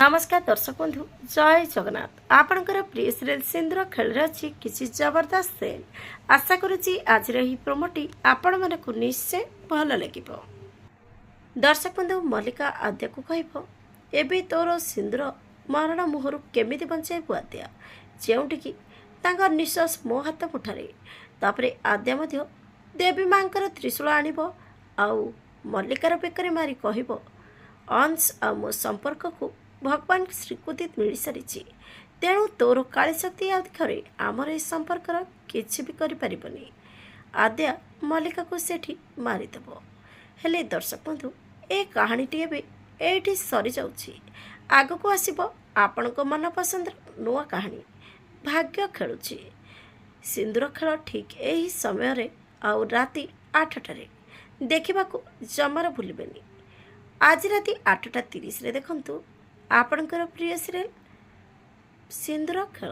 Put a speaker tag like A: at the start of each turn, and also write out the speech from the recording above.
A: नमस्कार दर्शक बंधु जय जगन्नाथ आपणकर प्रिय सीरियल सिंदूर खेल अच्छी किसी जबरदस्त सेल आशा करुच्ची आज प्रोमोटी आपण मन को निश्चय भल लगे। दर्शक बंधु मल्लिका आद्या को कह एबे तोर सिंदूर मरण मुहर केमी बचाइबू आद्या जोटिकी निश्वास मो हाथ मुठारे तापरे आद्या देवी माँ त्रिशूल आणिब आउ मल्लिकार बेकर मारी कह अंश आ मो संपर्क को भगवान श्रीकुदित मिल सारी तेणु तोर काली शक्ति आखिरे आमर ए संपर्कर किसी भी करें आद्या मल्लिका को सेठी मारिदेव। हेले दर्शक बंधु ए कहानीटी एठी सरी जाउछि आग को आसीबो आपण मन पसंद नुआ कहानी भाग्य खेलुछि सिंदूर खेल ठीक यही समय आउ राति 8टारे देखा जमार भूलबेनी। आज राति 8:30 देखंतु आपणकर प्रिय सीरियल सिंदूर खेल।